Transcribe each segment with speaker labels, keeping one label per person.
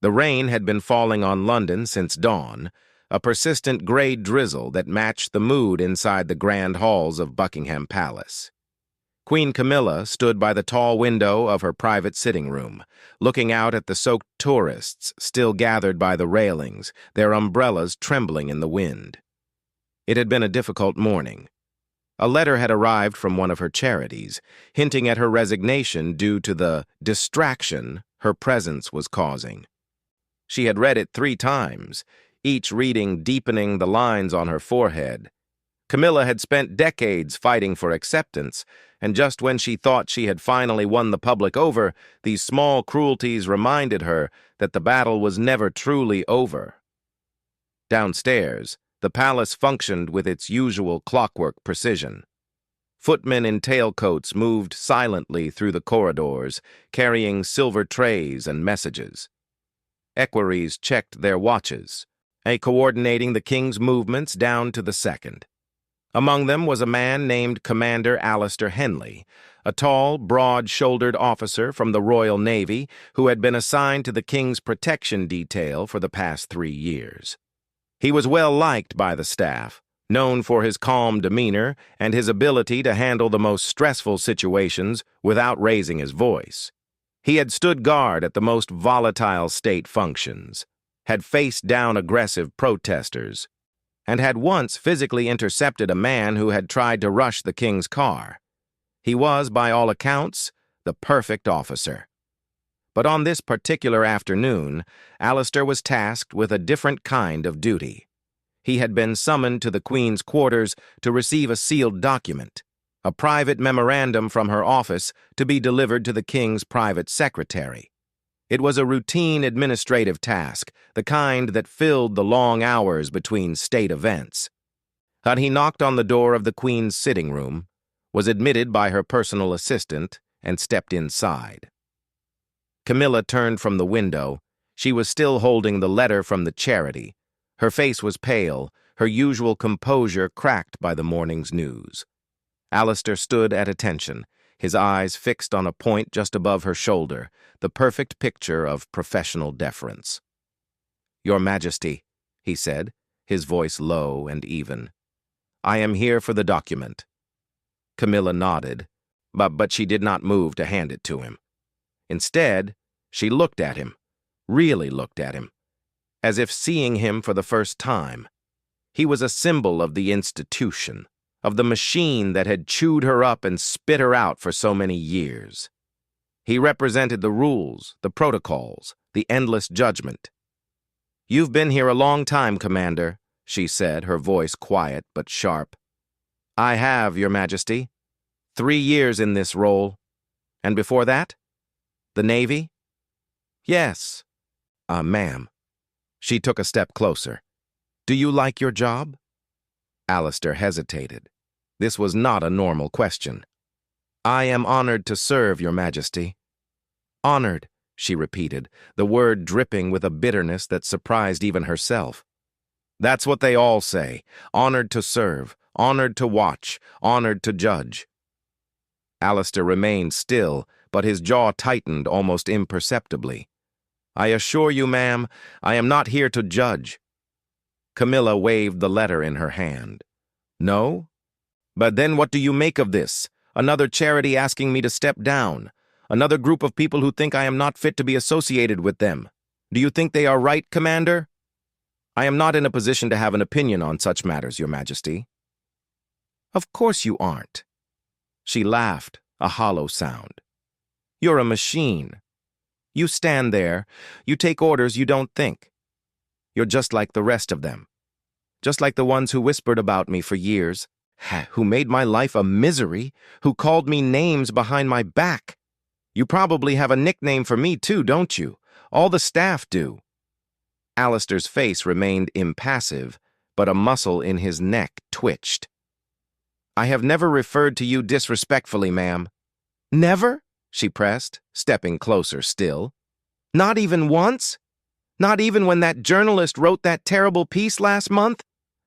Speaker 1: The rain had been falling on London since dawn, a persistent gray drizzle that matched the mood inside the grand halls of Buckingham Palace. Queen Camilla stood by the tall window of her private sitting room, looking out at the soaked tourists still gathered by the railings, their umbrellas trembling in the wind. It had been a difficult morning. A letter had arrived from one of her charities, hinting at her resignation due to the distraction her presence was causing. She had read it 3 times, each reading deepening the lines on her forehead. Camilla had spent decades fighting for acceptance, and just when she thought she had finally won the public over, these small cruelties reminded her that the battle was never truly over. Downstairs, the palace functioned with its usual clockwork precision. Footmen in tailcoats moved silently through the corridors, carrying silver trays and messages. Equerries checked their watches, coordinating the king's movements down to the second. Among them was a man named Commander Alistair Henley, a tall, broad-shouldered officer from the Royal Navy who had been assigned to the king's protection detail for the past 3 years. He was well liked by the staff, known for his calm demeanor and his ability to handle the most stressful situations without raising his voice. He had stood guard at the most volatile state functions, had faced down aggressive protesters, and had once physically intercepted a man who had tried to rush the king's car. He was, by all accounts, the perfect officer. But on this particular afternoon, Alistair was tasked with a different kind of duty. He had been summoned to the Queen's quarters to receive a sealed document, a private memorandum from her office to be delivered to the King's private secretary. It was a routine administrative task, the kind that filled the long hours between state events. But he knocked on the door of the Queen's sitting room, was admitted by her personal assistant, and stepped inside. Camilla turned from the window. She was still holding the letter from the charity. Her face was pale, her usual composure cracked by the morning's news. Alistair stood at attention, his eyes fixed on a point just above her shoulder, the perfect picture of professional deference. "Your Majesty," he said, his voice low and even. "I am here for the document." Camilla nodded, but she did not move to hand it to him. Instead, she looked at him, really looked at him, as if seeing him for the first time. He was a symbol of the institution, of the machine that had chewed her up and spit her out for so many years. He represented the rules, the protocols, the endless judgment. "You've been here a long time, Commander," she said, her voice quiet but sharp. "I have, Your Majesty. 3 years in this role. And before that? The Navy?" "Yes." Ma'am." She took a step closer. "Do you like your job?" Alistair hesitated. This was not a normal question. "I am honored to serve, Your Majesty." "Honored," she repeated, the word dripping with a bitterness that surprised even herself. "That's what they all say. Honored to serve, honored to watch, honored to judge." Alistair remained still, but his jaw tightened almost imperceptibly. "I assure you, ma'am, I am not here to judge." Camilla waved the letter in her hand. "No? But then what do you make of this? Another charity asking me to step down. Another group of people who think I am not fit to be associated with them. Do you think they are right, Commander?" "I am not in a position to have an opinion on such matters, Your Majesty." "Of course you aren't." She laughed, a hollow sound. "You're a machine. You stand there, you take orders, you don't think. You're just like the rest of them. Just like the ones who whispered about me for years, who made my life a misery, who called me names behind my back. You probably have a nickname for me too, don't you? All the staff do." Alistair's face remained impassive, but a muscle in his neck twitched. "I have never referred to you disrespectfully, ma'am." "Never?" she pressed, stepping closer still. "Not even once? Not even when that journalist wrote that terrible piece last month?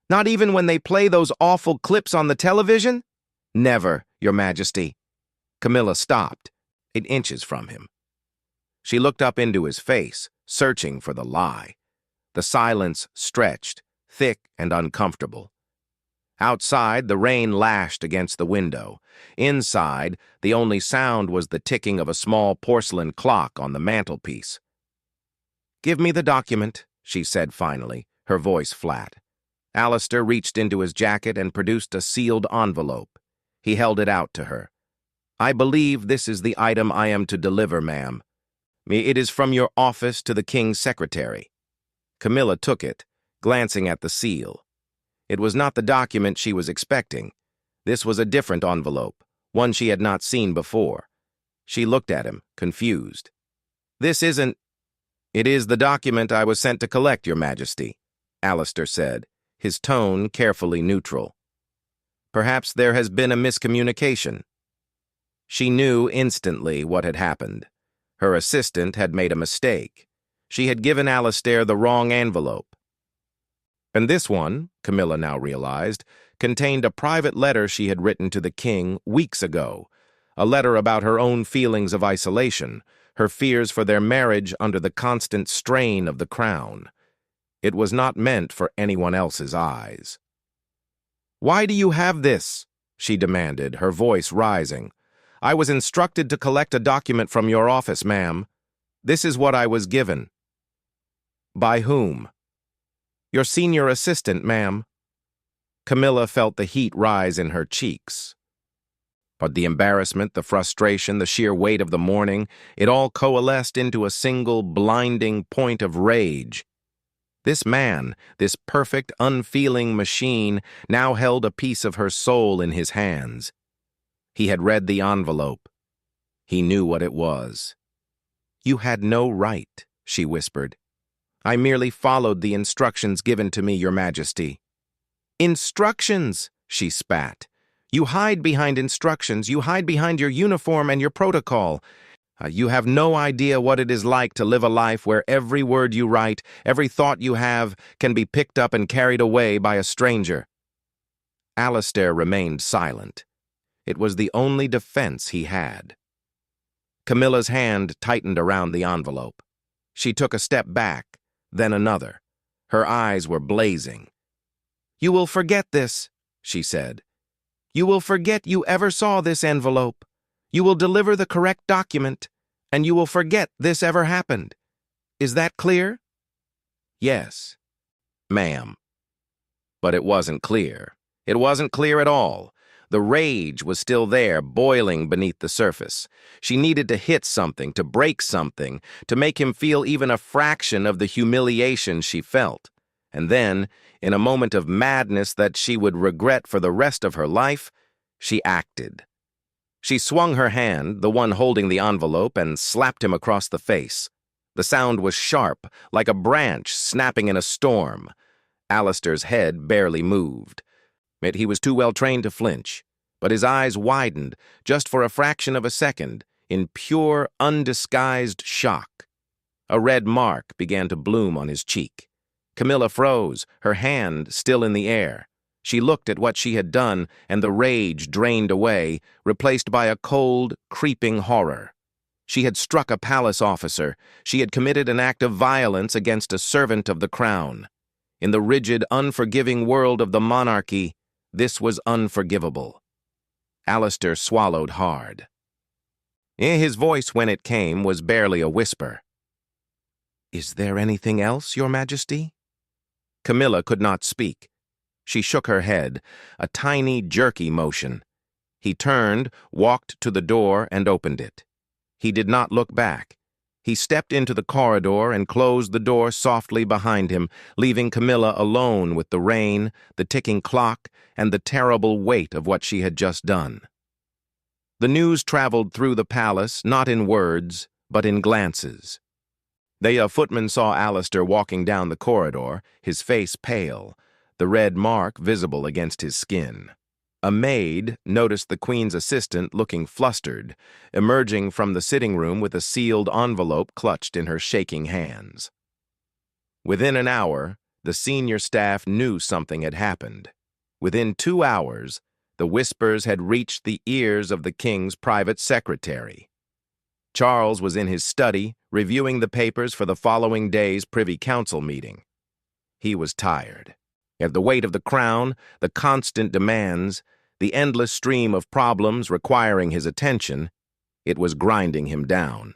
Speaker 1: Not even when they play those awful clips on the television?" "Never, Your Majesty." Camilla stopped, 8 inches from him. She looked up into his face, searching for the lie. The silence stretched, thick and uncomfortable. Outside, the rain lashed against the window. Inside, the only sound was the ticking of a small porcelain clock on the mantelpiece. "Give me the document," she said finally, her voice flat. Alistair reached into his jacket and produced a sealed envelope. He held it out to her. "I believe this is the item I am to deliver, ma'am. It is from your office to the King's secretary." Camilla took it, glancing at the seal. It was not the document she was expecting. This was a different envelope, one she had not seen before. She looked at him, confused. "This isn't—" "It is the document I was sent to collect, Your Majesty," Alistair said, his tone carefully neutral. "Perhaps there has been a miscommunication." She knew instantly what had happened. Her assistant had made a mistake. She had given Alistair the wrong envelope. And this one, Camilla now realized, contained a private letter she had written to the king weeks ago, a letter about her own feelings of isolation, her fears for their marriage under the constant strain of the crown. It was not meant for anyone else's eyes. "Why do you have this?" she demanded, her voice rising. "I was instructed to collect a document from your office, ma'am. This is what I was given." "By whom?" "Your senior assistant, ma'am." Camilla felt the heat rise in her cheeks. But the embarrassment, the frustration, the sheer weight of the morning, it all coalesced into a single blinding point of rage. This man, this perfect, unfeeling machine, now held a piece of her soul in his hands. He had read the envelope. He knew what it was. "You had no right," she whispered. "I merely followed the instructions given to me, Your Majesty." "Instructions!" she spat. "You hide behind instructions. You hide behind your uniform and your protocol. You have no idea what it is like to live a life where every word you write, every thought you have, can be picked up and carried away by a stranger." Alistair remained silent. It was the only defense he had. Camilla's hand tightened around the envelope. She took a step back, then another. Her eyes were blazing. "You will forget this," she said. "You will forget you ever saw this envelope. You will deliver the correct document, and you will forget this ever happened. Is that clear?" "Yes, ma'am." But it wasn't clear. It wasn't clear at all. The rage was still there, boiling beneath the surface. She needed to hit something, to break something, to make him feel even a fraction of the humiliation she felt. And then, in a moment of madness that she would regret for the rest of her life, she acted. She swung her hand, the one holding the envelope, and slapped him across the face. The sound was sharp, like a branch snapping in a storm. Alistair's head barely moved. He was too well trained to flinch, but his eyes widened, just for a fraction of a second, in pure, undisguised shock. A red mark began to bloom on his cheek. Camilla froze, her hand still in the air. She looked at what she had done, and the rage drained away, replaced by a cold, creeping horror. She had struck a palace officer. She had committed an act of violence against a servant of the crown. In the rigid, unforgiving world of the monarchy, this was unforgivable. Alistair swallowed hard. His voice, when it came, was barely a whisper. "Is there anything else, Your Majesty?" Camilla could not speak. She shook her head, a tiny, jerky motion. He turned, walked to the door, and opened it. He did not look back. He stepped into the corridor and closed the door softly behind him, leaving Camilla alone with the rain, the ticking clock, and the terrible weight of what she had just done. The news traveled through the palace, not in words, but in glances. The footman saw Alistair walking down the corridor, his face pale, the red mark visible against his skin. A maid noticed the Queen's assistant looking flustered, emerging from the sitting room with a sealed envelope clutched in her shaking hands. Within an hour, the senior staff knew something had happened. Within 2 hours, the whispers had reached the ears of the King's private secretary. Charles was in his study, reviewing the papers for the following day's Privy Council meeting. He was tired. At the weight of the crown, the constant demands, the endless stream of problems requiring his attention, it was grinding him down.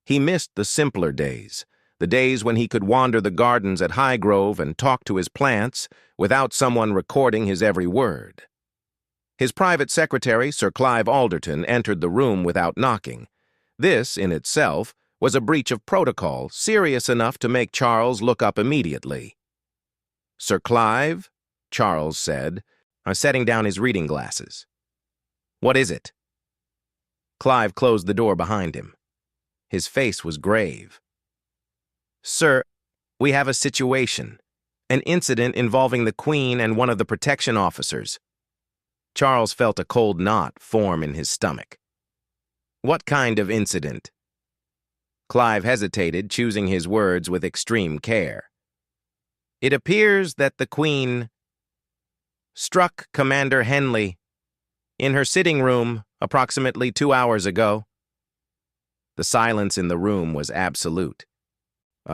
Speaker 1: He missed the simpler days, the days when he could wander the gardens at Highgrove and talk to his plants without someone recording his every word. His private secretary, Sir Clive Alderton, entered the room without knocking. This, in itself, was a breach of protocol, serious enough to make Charles look up immediately. "Sir Clive," Charles said, setting down his reading glasses. "What is it?" Clive closed the door behind him. His face was grave. "Sir, we have a situation. An incident involving the Queen and one of the protection officers." Charles felt a cold knot form in his stomach. "What kind of incident?" Clive hesitated, choosing his words with extreme care. "It appears that the Queen struck Commander Henley in her sitting room approximately 2 hours ago." The silence in the room was absolute.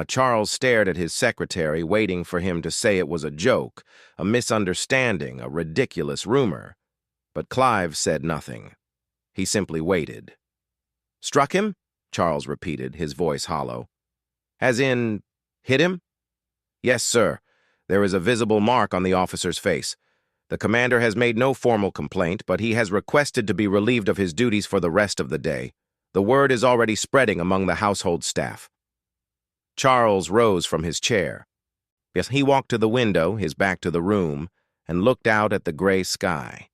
Speaker 1: Charles stared at his secretary, waiting for him to say it was a joke, a misunderstanding, a ridiculous rumor. But Clive said nothing. He simply waited. "Struck him?" Charles repeated, his voice hollow. "As in, hit him?" "Yes, sir. There is a visible mark on the officer's face. The commander has made no formal complaint, but he has requested to be relieved of his duties for the rest of the day. The word is already spreading among the household staff." Charles rose from his chair. Yes, he walked to the window, his back to the room, and looked out at the gray sky.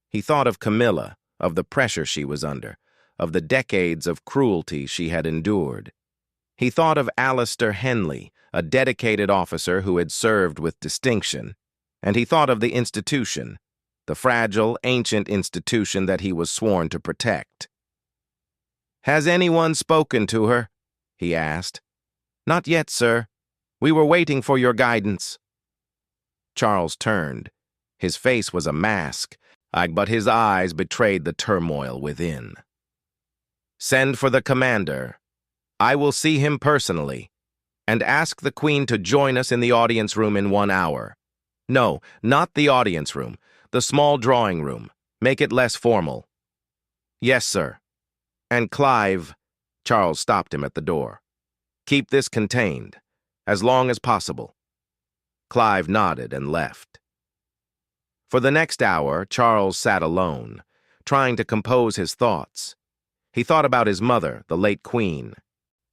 Speaker 1: He thought of Camilla, of the pressure she was under, of the decades of cruelty she had endured. He thought of Alistair Henley, a dedicated officer who had served with distinction, and he thought of the institution, the fragile, ancient institution that he was sworn to protect. "Has anyone spoken to her?" he asked. "Not yet, sir. We were waiting for your guidance." Charles turned. His face was a mask, but his eyes betrayed the turmoil within. "Send for the commander. I will see him personally, and ask the Queen to join us in the audience room in 1 hour. No, not the audience room, the small drawing room. Make it less formal." "Yes, sir." "And Clive," Charles stopped him at the door. "Keep this contained, as long as possible." Clive nodded and left. For the next hour, Charles sat alone, trying to compose his thoughts. He thought about his mother, the late Queen,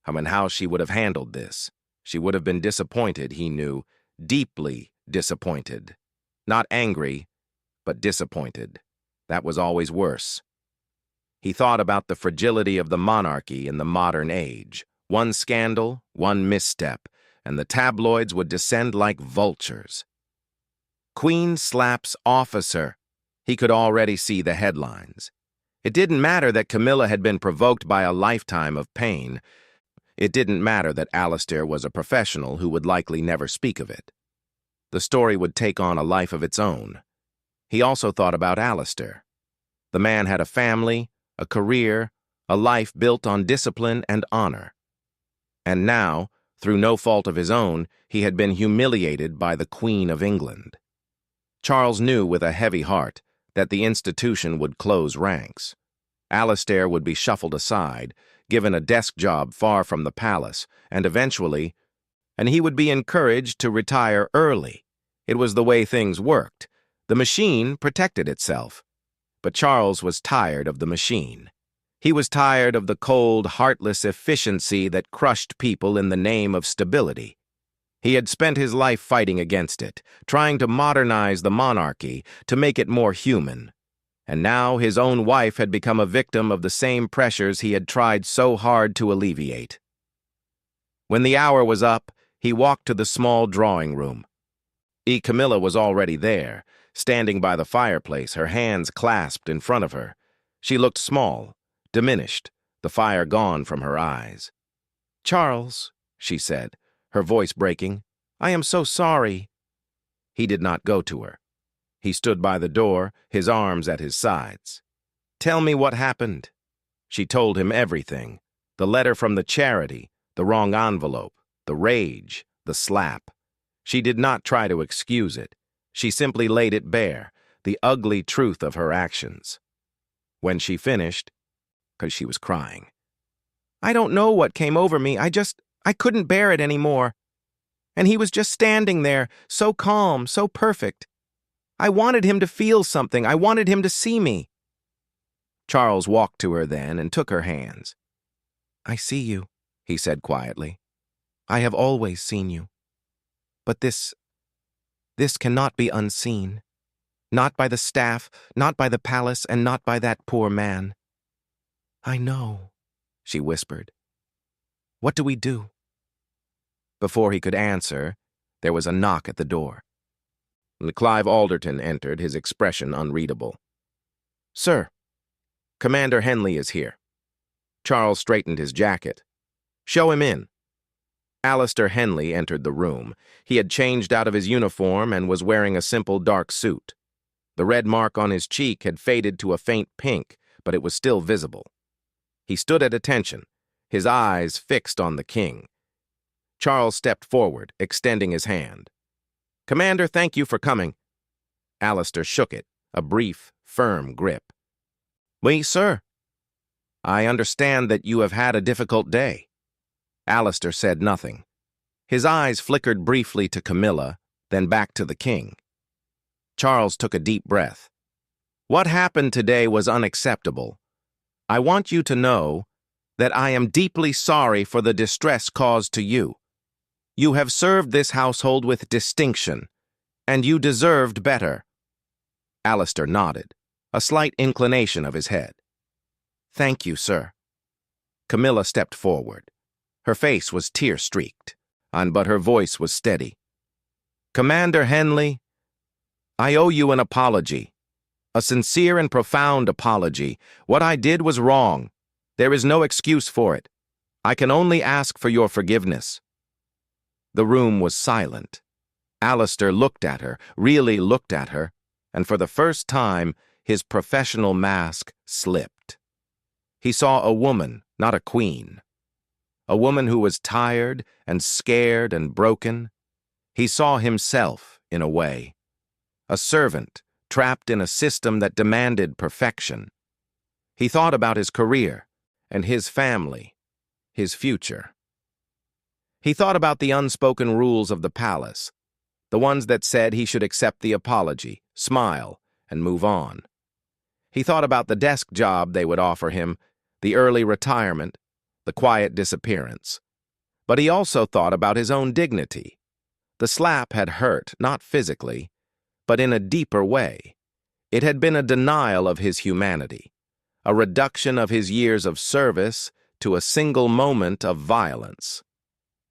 Speaker 1: and how she would have handled this. She would have been disappointed, he knew, deeply disappointed. Not angry, but disappointed. That was always worse. He thought about the fragility of the monarchy in the modern age. One scandal, one misstep, and the tabloids would descend like vultures. "Queen slaps officer." He could already see the headlines. It didn't matter that Camilla had been provoked by a lifetime of pain. It didn't matter that Alistair was a professional who would likely never speak of it. The story would take on a life of its own. He also thought about Alistair. The man had a family, a career, a life built on discipline and honor. And now, through no fault of his own, he had been humiliated by the Queen of England. Charles knew with a heavy heart that the institution would close ranks. Alistair would be shuffled aside, given a desk job far from the palace, and he would be encouraged to retire early. It was the way things worked. The machine protected itself. But Charles was tired of the machine. He was tired of the cold, heartless efficiency that crushed people in the name of stability. He had spent his life fighting against it, trying to modernize the monarchy, to make it more human. And now his own wife had become a victim of the same pressures he had tried so hard to alleviate. When the hour was up, he walked to the small drawing room. Camilla was already there, standing by the fireplace, her hands clasped in front of her. She looked small, diminished, the fire gone from her eyes. "Charles," she said, her voice breaking, "I am so sorry." He did not go to her. He stood by the door, his arms at his sides. "Tell me what happened." She told him everything. The letter from the charity, the wrong envelope, the rage, the slap. She did not try to excuse it. She simply laid it bare, the ugly truth of her actions. When she finished, because she was crying, "I don't know what came over me. I couldn't bear it anymore. And he was just standing there, so calm, so perfect. I wanted him to feel something. I wanted him to see me." Charles walked to her then and took her hands. "I see you," he said quietly. "I have always seen you. But this cannot be unseen. Not by the staff, not by the palace, and not by that poor man." "I know," she whispered. "What do we do?" Before he could answer, there was a knock at the door. Clive Alderton entered, his expression unreadable. "Sir, Commander Henley is here." Charles straightened his jacket. "Show him in." Alistair Henley entered the room. He had changed out of his uniform and was wearing a simple dark suit. The red mark on his cheek had faded to a faint pink, but it was still visible. He stood at attention, his eyes fixed on the king. Charles stepped forward, extending his hand. "Commander, thank you for coming." Alistair shook it, a brief, firm grip. "Oui, sir." "I understand that you have had a difficult day." Alistair said nothing. His eyes flickered briefly to Camilla, then back to the king. Charles took a deep breath. "What happened today was unacceptable. I want you to know that I am deeply sorry for the distress caused to you. You have served this household with distinction, and you deserved better." Alistair nodded, a slight inclination of his head. "Thank you, sir." Camilla stepped forward. Her face was tear-streaked, but her voice was steady. "Commander Henley, I owe you an apology. A sincere and profound apology. What I did was wrong. There is no excuse for it. I can only ask for your forgiveness." The room was silent. Alistair looked at her, really looked at her, and for the first time, his professional mask slipped. He saw a woman, not a queen. A woman who was tired and scared and broken. He saw himself, in a way. A servant, trapped in a system that demanded perfection. He thought about his career and his family, his future. He thought about the unspoken rules of the palace, the ones that said he should accept the apology, smile, and move on. He thought about the desk job they would offer him, the early retirement, the quiet disappearance. But he also thought about his own dignity. The slap had hurt, not physically, but in a deeper way. It had been a denial of his humanity, a reduction of his years of service to a single moment of violence.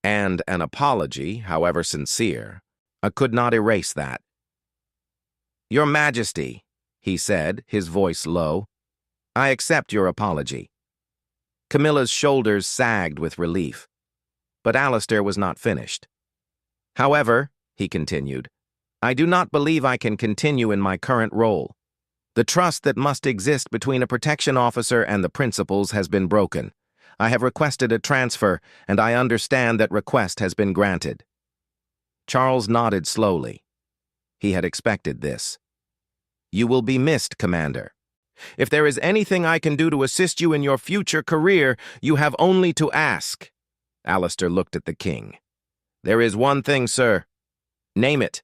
Speaker 1: And an apology, however sincere, could not erase that. "Your Majesty," he said, his voice low, "I accept your apology." Camilla's shoulders sagged with relief. But Alistair was not finished. "However," he continued, "I do not believe I can continue in my current role. The trust that must exist between a protection officer and the principals has been broken. I have requested a transfer, and I understand that request has been granted." Charles nodded slowly. He had expected this. "You will be missed, Commander. If there is anything I can do to assist you in your future career, you have only to ask." Alistair looked at the king. "There is one thing, sir. Name it.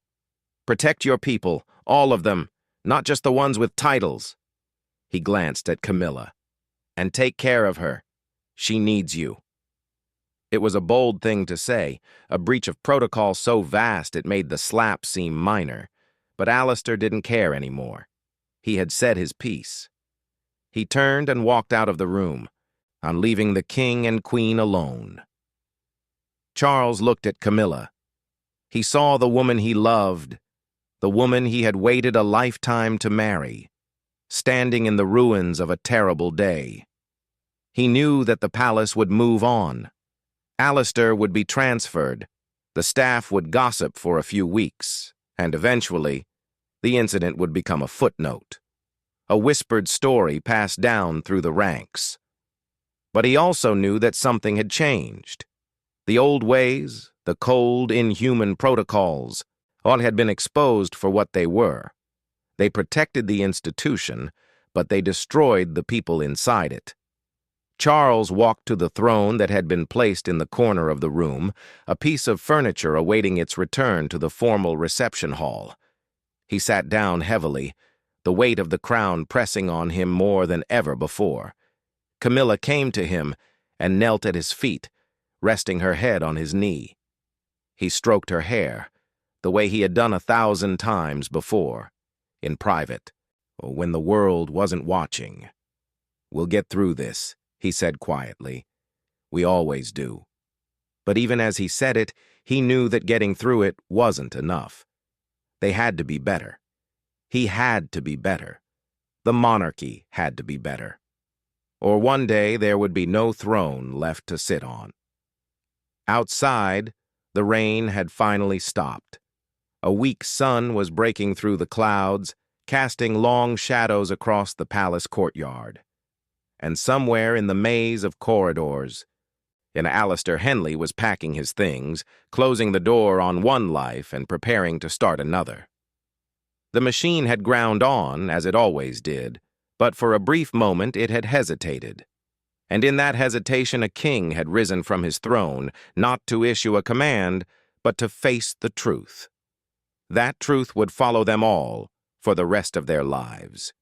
Speaker 1: Protect your people, all of them, not just the ones with titles." He glanced at Camilla. "And take care of her. She needs you." It was a bold thing to say, a breach of protocol so vast it made the slap seem minor, but Alistair didn't care anymore. He had said his piece. He turned and walked out of the room, leaving the king and queen alone. Charles looked at Camilla. He saw the woman he loved, the woman he had waited a lifetime to marry, standing in the ruins of a terrible day. He knew that the palace would move on. Alistair would be transferred. The staff would gossip for a few weeks, and eventually, the incident would become a footnote, a whispered story passed down through the ranks. But he also knew that something had changed. The old ways, the cold, inhuman protocols, all had been exposed for what they were. They protected the institution, but they destroyed the people inside it. Charles walked to the throne that had been placed in the corner of the room, a piece of furniture awaiting its return to the formal reception hall. He sat down heavily, the weight of the crown pressing on him more than ever before. Camilla came to him and knelt at his feet, resting her head on his knee. He stroked her hair, the way he had done 1,000 times before, in private, or when the world wasn't watching. "We'll get through this," he said quietly. "We always do." But even as he said it, he knew that getting through it wasn't enough. They had to be better. He had to be better. The monarchy had to be better. Or one day there would be no throne left to sit on. Outside, the rain had finally stopped. A weak sun was breaking through the clouds, casting long shadows across the palace courtyard. And somewhere in the maze of corridors, Alistair Henley was packing his things, closing the door on one life and preparing to start another. The machine had ground on, as it always did, but for a brief moment it had hesitated. And in that hesitation a king had risen from his throne, not to issue a command, but to face the truth. That truth would follow them all for the rest of their lives.